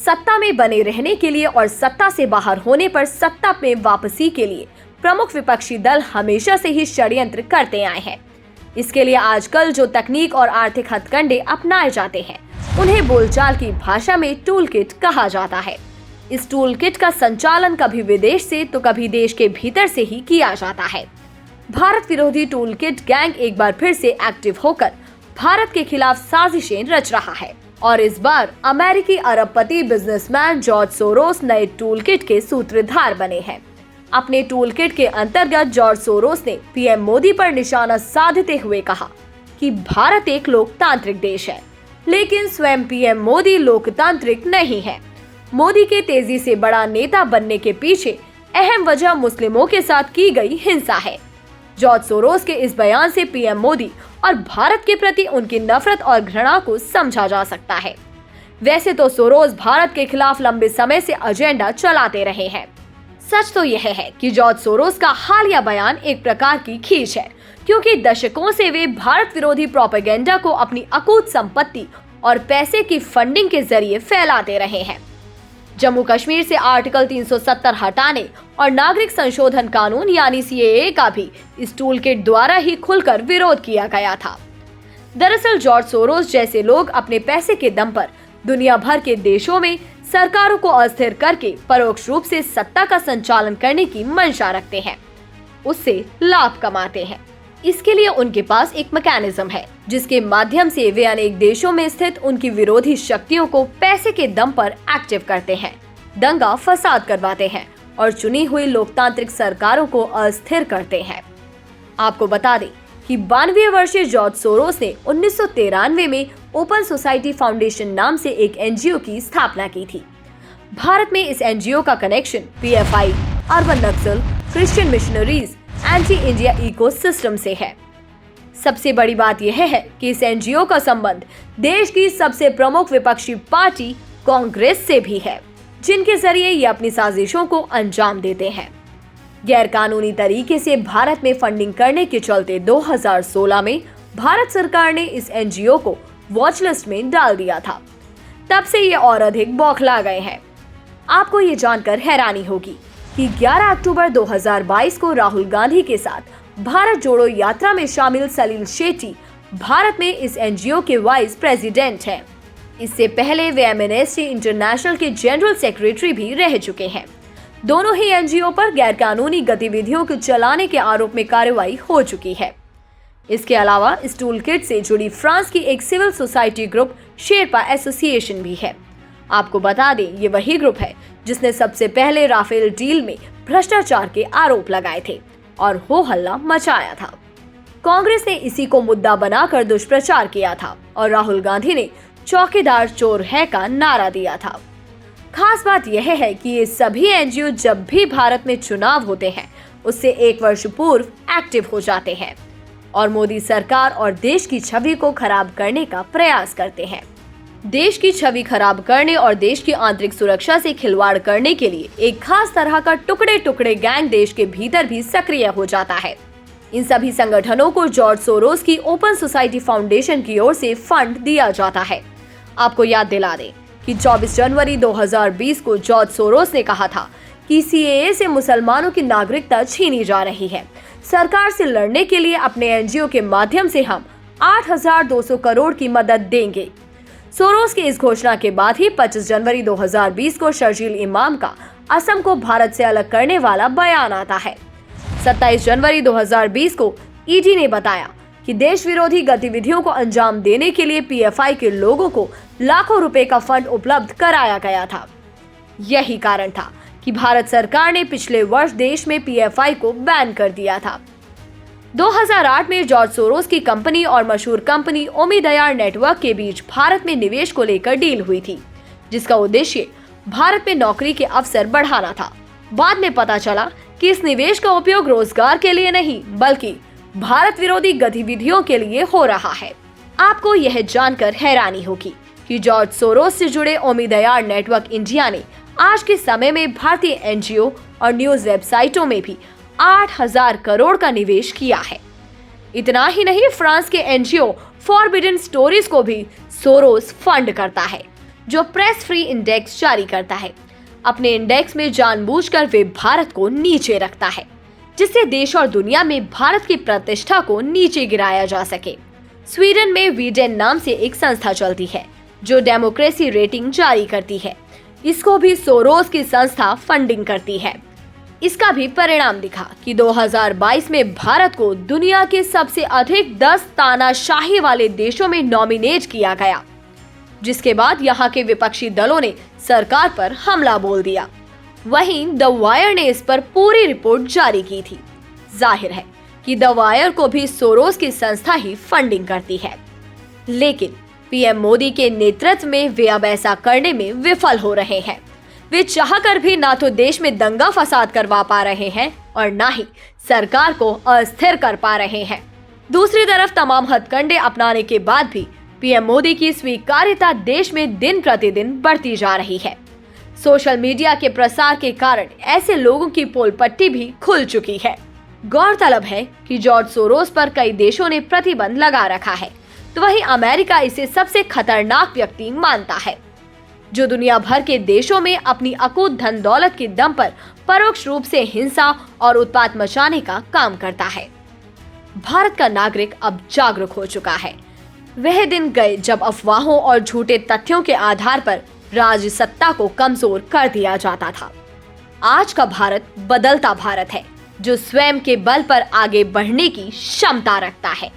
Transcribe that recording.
सत्ता में बने रहने के लिए और सत्ता से बाहर होने पर सत्ता में वापसी के लिए प्रमुख विपक्षी दल हमेशा से ही षड्यंत्र करते आए हैं। इसके लिए आजकल जो तकनीक और आर्थिक हथकंडे अपनाए जाते हैं उन्हें बोलचाल की भाषा में टूल किट कहा जाता है। इस टूल किट का संचालन कभी विदेश से तो कभी देश के भीतर से ही किया जाता है। भारत विरोधी टूल किट गैंग एक बार फिर से एक्टिव होकर भारत के खिलाफ साजिशें रच रहा है और इस बार अमेरिकी अरबपति बिजनेसमैन जॉर्ज सोरोस नए टूल किट के सूत्रधार बने हैं। अपने टूल किट के अंतर्गत जॉर्ज सोरोस ने पीएम मोदी पर निशाना साधते हुए कहा कि भारत एक लोकतांत्रिक देश है, लेकिन स्वयं पीएम मोदी लोकतांत्रिक नहीं है। मोदी के तेजी से बड़ा नेता बनने के पीछे अहम वजह मुस्लिमों के साथ की गई हिंसा है। जॉर्ज सोरोस के इस बयान से पीएम मोदी और भारत के प्रति उनकी नफरत और घृणा को समझा जा सकता है। वैसे तो सोरोस भारत के खिलाफ लंबे समय से एजेंडा चलाते रहे हैं। सच तो यह है कि जॉर्ज सोरोस का हालिया बयान एक प्रकार की खींच है, क्योंकि दशकों से वे भारत विरोधी प्रोपेगेंडा को अपनी अकूत संपत्ति और पैसे की फंडिंग के जरिए फैलाते रहे हैं। जम्मू कश्मीर से आर्टिकल 370 हटाने और नागरिक संशोधन कानून यानी सीएए का भी इस टूल किट द्वारा ही खुलकर विरोध किया गया था। दरअसल जॉर्ज सोरोस जैसे लोग अपने पैसे के दम पर दुनिया भर के देशों में सरकारों को अस्थिर करके परोक्ष रूप से सत्ता का संचालन करने की मंशा रखते हैं, उससे लाभ कमाते हैं। इसके लिए उनके पास एक मैकेनिज्म है जिसके माध्यम से वे अनेक देशों में स्थित उनकी विरोधी शक्तियों को पैसे के दम पर एक्टिव करते हैं, दंगा फसाद करवाते हैं और चुनी हुई लोकतांत्रिक सरकारों को अस्थिर करते हैं। आपको बता दें कि 92 वर्षीय जॉर्ज सोरोस ने 1993 में ओपन सोसाइटी फाउंडेशन नाम से एक एनजीओ की स्थापना की थी। भारत में इस एनजीओ का connection PFI, urban Naxal, Christian missionaries, anti India ecosystem से है। सबसे बड़ी बात यह है कि इस एनजीओ का संबंध देश की सबसे प्रमुख विपक्षी पार्टी कांग्रेस से भी है, जिनके जरिए ये अपनी साजिशों को अंजाम देते हैं। गैरकानूनी तरीके से भारत में फंडिंग करने के चलते 2016 में भारत सरकार ने इस एनजीओ को वॉच लिस्ट में डाल दिया था। तब से ये और अधिक बौखला गए हैं। आपको ये जानकर हैरानी होगी कि 11 अक्टूबर 2022 को राहुल गांधी के साथ भारत जोड़ो यात्रा में शामिल सलील शेट्टी भारत में इस एनजीओ के वाइस प्रेसिडेंट हैं। इससे पहले वे एमनेस्टी इंटरनेशनल के जनरल सेक्रेटरी भी रह चुके हैं। दोनों ही एनजीओ पर गैरकानूनी गतिविधियों को चलाने के आरोप में कार्रवाई हो चुकी है। इसके अलावा इस टूल किट से जुड़ी फ्रांस की एक civil society group Sherpa association भी है। आपको बता दें, ये वही ग्रुप है जिसने सबसे पहले राफेल डील में भ्रष्टाचार के आरोप लगाए थे और हो हल्ला मचाया था। कांग्रेस ने इसी को मुद्दा बनाकर दुष्प्रचार किया था और राहुल गांधी ने चौकीदार चोर है का नारा दिया था। खास बात यह है कि ये सभी एनजीओ जब भी भारत में चुनाव होते हैं उससे एक वर्ष पूर्व एक्टिव हो जाते हैं और मोदी सरकार और देश की छवि को खराब करने का प्रयास करते हैं। देश की छवि खराब करने और देश की आंतरिक सुरक्षा से खिलवाड़ करने के लिए एक खास तरह का टुकड़े टुकड़े गैंग देश के भीतर भी सक्रिय हो जाता है। इन सभी संगठनों को जॉर्ज सोरोस की ओपन सोसाइटी फाउंडेशन की ओर से फंड दिया जाता है। आपको याद दिला दें कि 24 जनवरी 2020 को जॉर्ज सोरोस ने कहा था कि सीएए से मुसलमानों की नागरिकता छीनी जा रही है। सरकार से लड़ने के लिए अपने एनजीओ के माध्यम से हम 8,200 करोड़ की मदद देंगे। सोरोस की इस घोषणा के बाद ही 25 जनवरी 2020 को शर्जील इमाम का असम को भारत से अलग करने वाला बयान आता है। 27 जनवरी 2020 को ईडी ने बताया कि देश विरोधी गतिविधियों को अंजाम देने के लिए पीएफआई के लोगों को लाखों रुपए का फंड उपलब्ध कराया गया था। यही कारण था कि भारत सरकार ने पिछले वर्ष देश में पीएफआई को बैन कर दिया था। 2008 में जॉर्ज सोरोस की कंपनी और मशहूर कंपनी ओमिदयार नेटवर्क के बीच भारत में निवेश को लेकर डील हुई थी, जिसका उद्देश्य भारत में नौकरी के अवसर बढ़ाना था। बाद में पता चला कि इस निवेश का उपयोग रोजगार के लिए नहीं बल्कि भारत विरोधी गतिविधियों के लिए हो रहा है। आपको यह जानकर हैरानी होगी कि जॉर्ज सोरोस से जुड़े ओमिदयार नेटवर्क इंडिया ने आज के समय में भारतीय एनजीओ और न्यूज वेबसाइटों में भी 8,000 करोड़ का निवेश किया है। इतना ही नहीं, फ्रांस के एनजीओ फॉरबिडन स्टोरीज को भी सोरोस फंड करता है, जो प्रेस फ्री इंडेक्स जारी करता है। अपने इंडेक्स में जानबूझकर वे भारत को नीचे रखता है, जिससे देश और दुनिया में भारत की प्रतिष्ठा को नीचे गिराया जा सके। स्वीडन में वीडेन नाम से एक संस्था चलती है जो डेमोक्रेसी रेटिंग जारी करती है। इसको भी सोरोस की संस्था फंडिंग करती है। इसका भी परिणाम दिखा कि 2022 में भारत को दुनिया के सबसे अधिक 10 तानाशाही वाले देशों में नॉमिनेट किया गया, जिसके बाद यहाँ के विपक्षी दलों ने सरकार पर हमला बोल दिया। वहीं द वायर ने इस पर पूरी रिपोर्ट जारी की थी। जाहिर है कि द वायर को भी सोरोस की संस्था ही फंडिंग करती है, लेकिन पीएम मोदी के नेतृत्व में वे अब ऐसा करने में विफल हो रहे हैं। वे चाहकर भी ना तो देश में दंगा फसाद करवा पा रहे हैं और ना ही सरकार को अस्थिर कर पा रहे हैं। दूसरी तरफ तमाम हथकंडे अपनाने के बाद भी पीएम मोदी की स्वीकार्यता देश में दिन प्रतिदिन बढ़ती जा रही है। सोशल मीडिया के प्रसार के कारण ऐसे लोगों की पोल पट्टी भी खुल चुकी है। गौरतलब है कि जॉर्ज सोरोस पर कई देशों ने प्रतिबंध लगा रखा है, तो वहीं अमेरिका इसे सबसे खतरनाक व्यक्ति मानता है, जो दुनिया भर के देशों में अपनी अकूत धन दौलत के दम पर परोक्ष रूप से हिंसा और उत्पात मचाने का काम करता है। भारत का नागरिक अब जागरूक हो चुका है। वह दिन गए जब अफवाहों और झूठे तथ्यों के आधार पर राज सत्ता को कमजोर कर दिया जाता था। आज का भारत बदलता भारत है, जो स्वयं के बल पर आगे बढ़ने की क्षमता रखता है।